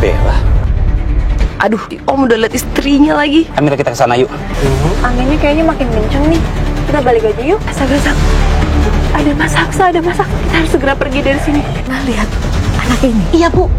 Bella. Aduh, Om udah liat istrinya lagi. Amira, kita kesana yuk. Anginnya kayaknya makin kenceng nih. Kita balik aja yuk. Astaga, ada Mas Aksa, ada Mas Aksa. Kita harus segera pergi dari sini. Nah, lihat anak ini. Iya, Bu.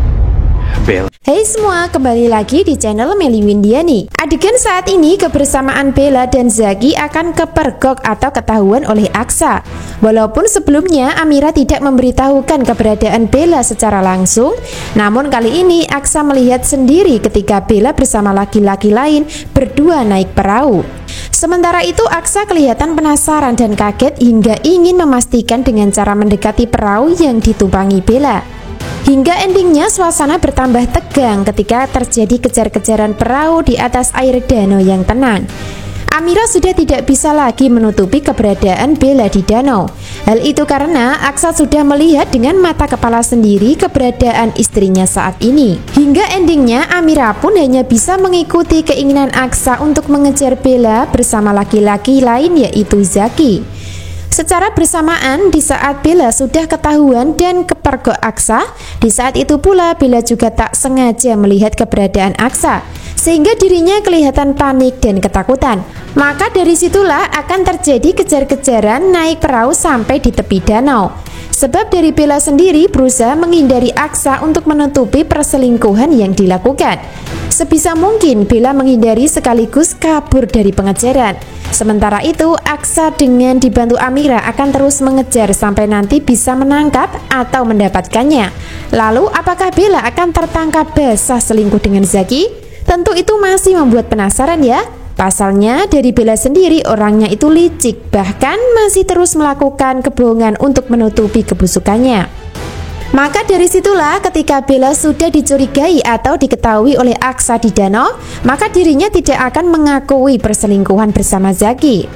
Bella. Hai semua, kembali lagi di channel Melly Windiani. Adegan saat ini kebersamaan Bella dan Zaki akan kepergok atau ketahuan oleh Aksa. Walaupun sebelumnya Amira tidak memberitahukan keberadaan Bella secara langsung, namun kali ini Aksa melihat sendiri ketika Bella bersama laki-laki lain berdua naik perahu. Sementara itu Aksa kelihatan penasaran dan kaget hingga ingin memastikan dengan cara mendekati perahu yang ditumpangi Bella. Hingga endingnya suasana bertambah tegang ketika terjadi kejar-kejaran perahu di atas air danau yang tenang. Amira sudah tidak bisa lagi menutupi keberadaan Bella di danau. Hal itu karena Aksa sudah melihat dengan mata kepala sendiri keberadaan istrinya saat ini. Hingga endingnya Amira pun hanya bisa mengikuti keinginan Aksa untuk mengejar Bella bersama laki-laki lain yaitu Zaki. Secara bersamaan di saat Bella sudah ketahuan dan kepergok Aksa, di saat itu pula Bella juga tak sengaja melihat keberadaan Aksa, sehingga dirinya kelihatan panik dan ketakutan. Maka dari situlah akan terjadi kejar-kejaran naik perahu sampai di tepi danau. Sebab dari Bella sendiri berusaha menghindari Aksa untuk menutupi perselingkuhan yang dilakukan. Sebisa mungkin Bella menghindari sekaligus kabur dari pengejaran. Sementara itu Aksa dengan dibantu Amira akan terus mengejar sampai nanti bisa menangkap atau mendapatkannya. Lalu apakah Bella akan tertangkap basah selingkuh dengan Zaki? Tentu itu masih membuat penasaran ya. Pasalnya dari Bella sendiri orangnya itu licik, bahkan masih terus melakukan kebohongan untuk menutupi kebusukannya. Maka dari situlah ketika Bella sudah dicurigai atau diketahui oleh Aksa di danau, maka dirinya tidak akan mengakui perselingkuhan bersama Zaki.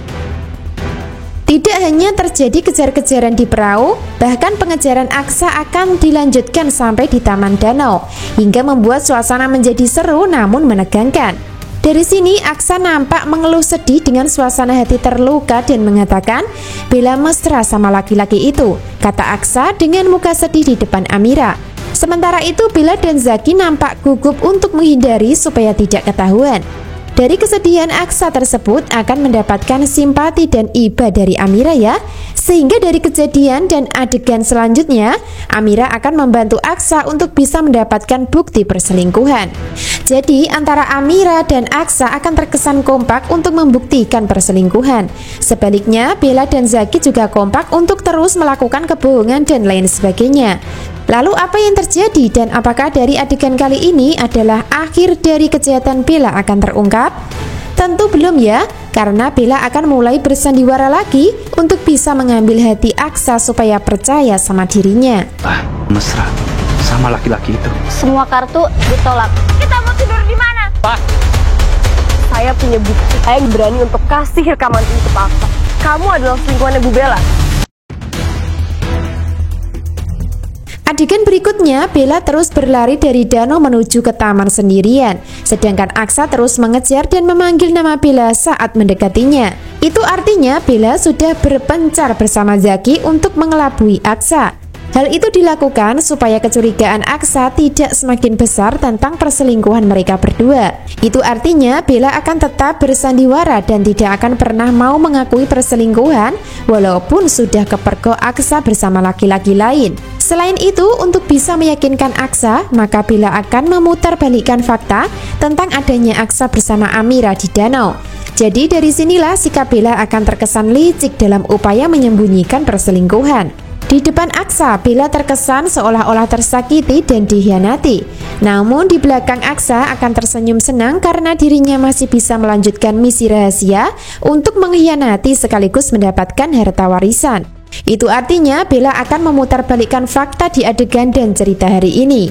Tidak hanya terjadi kejar-kejaran di perahu, bahkan pengejaran Aksa akan dilanjutkan sampai di taman danau, hingga membuat suasana menjadi seru namun menegangkan. Dari sini Aksa nampak mengeluh sedih dengan suasana hati terluka dan mengatakan, Bella mesra sama laki-laki itu, kata Aksa dengan muka sedih di depan Amira. Sementara itu Bella dan Zaki nampak gugup untuk menghindari supaya tidak ketahuan. Dari kesedihan Aksa tersebut akan mendapatkan simpati dan iba dari Amira ya. Sehingga dari kejadian dan adegan selanjutnya, Amira akan membantu Aksa untuk bisa mendapatkan bukti perselingkuhan. Jadi antara Amira dan Aksa akan terkesan kompak untuk membuktikan perselingkuhan. Sebaliknya Bella dan Zaki juga kompak untuk terus melakukan kebohongan dan lain sebagainya. Lalu apa yang terjadi dan apakah dari adegan kali ini adalah akhir dari kejahatan Bella akan terungkap? Tentu belum ya, karena Bella akan mulai bersandiwara lagi untuk bisa mengambil hati Aksa supaya percaya sama dirinya. Mesra sama laki-laki itu. Semua kartu ditolak. Kita mau tidur di mana? Pak, Saya punya bukti. Saya berani untuk kasih rekaman ini ke Pak Aksa. Kamu adalah selingkuhannya Bu Bella. Adegan berikutnya, Bella terus berlari dari danau menuju ke taman sendirian, sedangkan Aksa terus mengejar dan memanggil nama Bella saat mendekatinya. Itu artinya Bella sudah berpencar bersama Zaki untuk mengelabui Aksa. Hal itu dilakukan supaya kecurigaan Aksa tidak semakin besar tentang perselingkuhan mereka berdua. Itu artinya Bella akan tetap bersandiwara dan tidak akan pernah mau mengakui perselingkuhan walaupun sudah kepergok Aksa bersama laki-laki lain. Selain itu, untuk bisa meyakinkan Aksa, maka Bella akan memutarbalikkan fakta tentang adanya Aksa bersama Amira di danau. Jadi dari sinilah sikap Bella akan terkesan licik dalam upaya menyembunyikan perselingkuhan. Di depan Aksa, Bella terkesan seolah-olah tersakiti dan dikhianati. Namun di belakang Aksa akan tersenyum senang karena dirinya masih bisa melanjutkan misi rahasia untuk mengkhianati sekaligus mendapatkan harta warisan. Itu artinya Bella akan memutarbalikkan fakta di adegan dan cerita hari ini.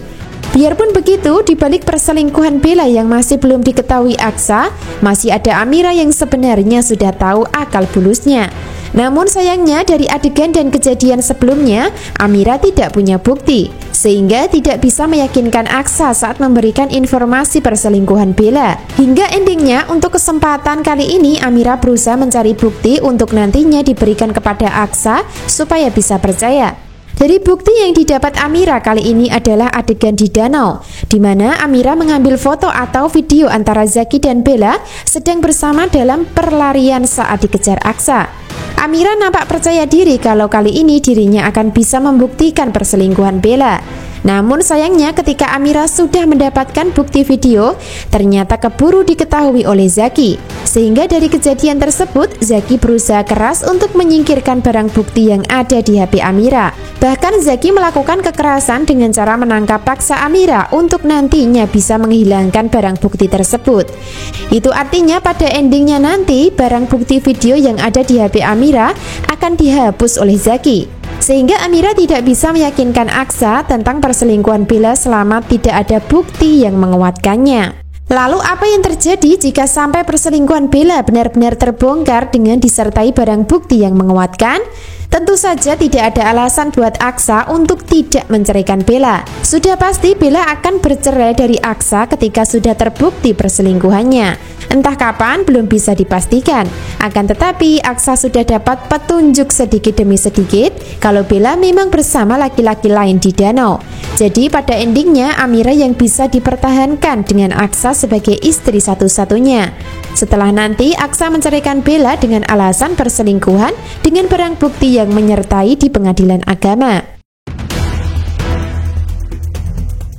Biarpun begitu, di balik perselingkuhan Bella yang masih belum diketahui Aksa, masih ada Amira yang sebenarnya sudah tahu akal bulusnya. Namun sayangnya dari adegan dan kejadian sebelumnya, Amira tidak punya bukti, sehingga tidak bisa meyakinkan Aksa saat memberikan informasi perselingkuhan Bella. Hingga endingnya untuk kesempatan kali ini Amira berusaha mencari bukti untuk nantinya diberikan kepada Aksa supaya bisa percaya. Dari bukti yang didapat Amira kali ini adalah adegan di danau, di mana Amira mengambil foto atau video antara Zaki dan Bella sedang bersama dalam perlarian saat dikejar Aksa. Amira nampak percaya diri kalau kali ini dirinya akan bisa membuktikan perselingkuhan Bella. Namun sayangnya ketika Amira sudah mendapatkan bukti video, ternyata keburu diketahui oleh Zaki. Sehingga dari kejadian tersebut, Zaki berusaha keras untuk menyingkirkan barang bukti yang ada di HP Amira. Bahkan Zaki melakukan kekerasan dengan cara menangkap paksa Amira untuk nantinya bisa menghilangkan barang bukti tersebut. Itu artinya pada endingnya nanti, barang bukti video yang ada di HP Amira akan dihapus oleh Zaki. Sehingga Amira tidak bisa meyakinkan Aksa tentang perselingkuhan Bella selama tidak ada bukti yang menguatkannya. Lalu apa yang terjadi jika sampai perselingkuhan Bella benar-benar terbongkar dengan disertai barang bukti yang menguatkan? Tentu saja tidak ada alasan buat Aksa untuk tidak menceraikan Bella. Sudah pasti Bella akan bercerai dari Aksa ketika sudah terbukti perselingkuhannya. Entah kapan belum bisa dipastikan. Akan tetapi Aksa sudah dapat petunjuk sedikit demi sedikit kalau Bella memang bersama laki-laki lain di danau. Jadi pada endingnya Amira yang bisa dipertahankan dengan Aksa sebagai istri satu-satunya. Setelah nanti Aksa menceraikan Bella dengan alasan perselingkuhan dengan barang bukti yang menyertai di pengadilan agama.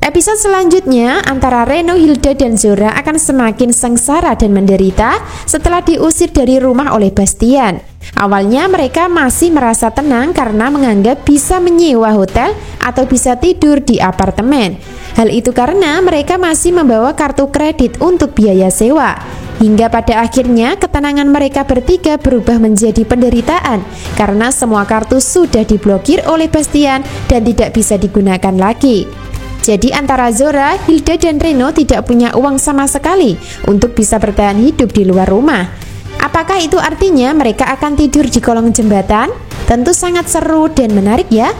Episode selanjutnya antara Reno, Hilda, dan Zora akan semakin sengsara dan menderita setelah diusir dari rumah oleh Bastian. Awalnya mereka masih merasa tenang karena menganggap bisa menyewa hotel atau bisa tidur di apartemen. Hal itu karena mereka masih membawa kartu kredit untuk biaya sewa. Hingga pada akhirnya ketenangan mereka bertiga berubah menjadi penderitaan karena semua kartu sudah diblokir oleh Bastian dan tidak bisa digunakan lagi. Jadi antara Zora, Hilda, dan Reno tidak punya uang sama sekali untuk bisa bertahan hidup di luar rumah. Apakah itu artinya mereka akan tidur di kolong jembatan? Tentu sangat seru dan menarik ya.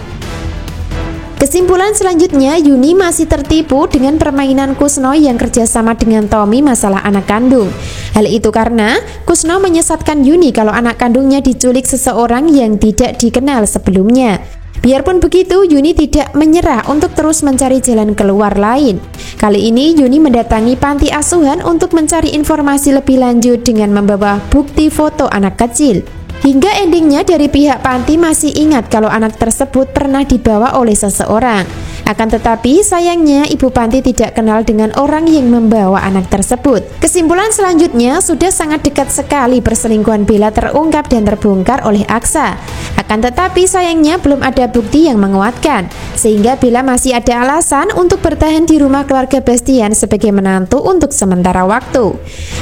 Kesimpulan selanjutnya, Yuni masih tertipu dengan permainan Kusno yang kerjasama dengan Tommy masalah anak kandung. Hal itu karena Kusno menyesatkan Yuni kalau anak kandungnya diculik seseorang yang tidak dikenal sebelumnya. Biarpun begitu, Yuni tidak menyerah untuk terus mencari jalan keluar lain. Kali ini Yuni mendatangi panti asuhan untuk mencari informasi lebih lanjut dengan membawa bukti foto anak kecil. Hingga endingnya dari pihak panti masih ingat kalau anak tersebut pernah dibawa oleh seseorang. Akan tetapi sayangnya ibu panti tidak kenal dengan orang yang membawa anak tersebut. Kesimpulan selanjutnya, sudah sangat dekat sekali perselingkuhan Bella terungkap dan terbongkar oleh Aksa. Akan tetapi sayangnya belum ada bukti yang menguatkan, sehingga Bella masih ada alasan untuk bertahan di rumah keluarga Bastian sebagai menantu untuk sementara waktu.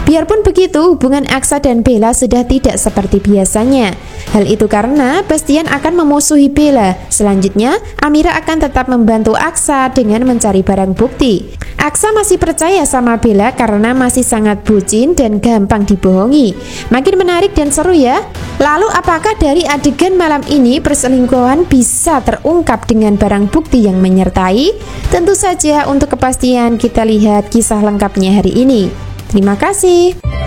Biarpun begitu, hubungan Aksa dan Bella sudah tidak seperti biasanya. Hal itu karena Bastian akan memusuhi Bella. Selanjutnya, Amira akan tetap membantu Aksa dengan mencari barang bukti. Aksa masih percaya sama Bella karena masih sangat bucin dan gampang dibohongi. Makin menarik dan seru ya. Lalu apakah dari adegan malam ini perselingkuhan bisa terungkap dengan barang bukti yang menyertai? Tentu saja untuk kepastian kita lihat kisah lengkapnya hari ini. Terima kasih.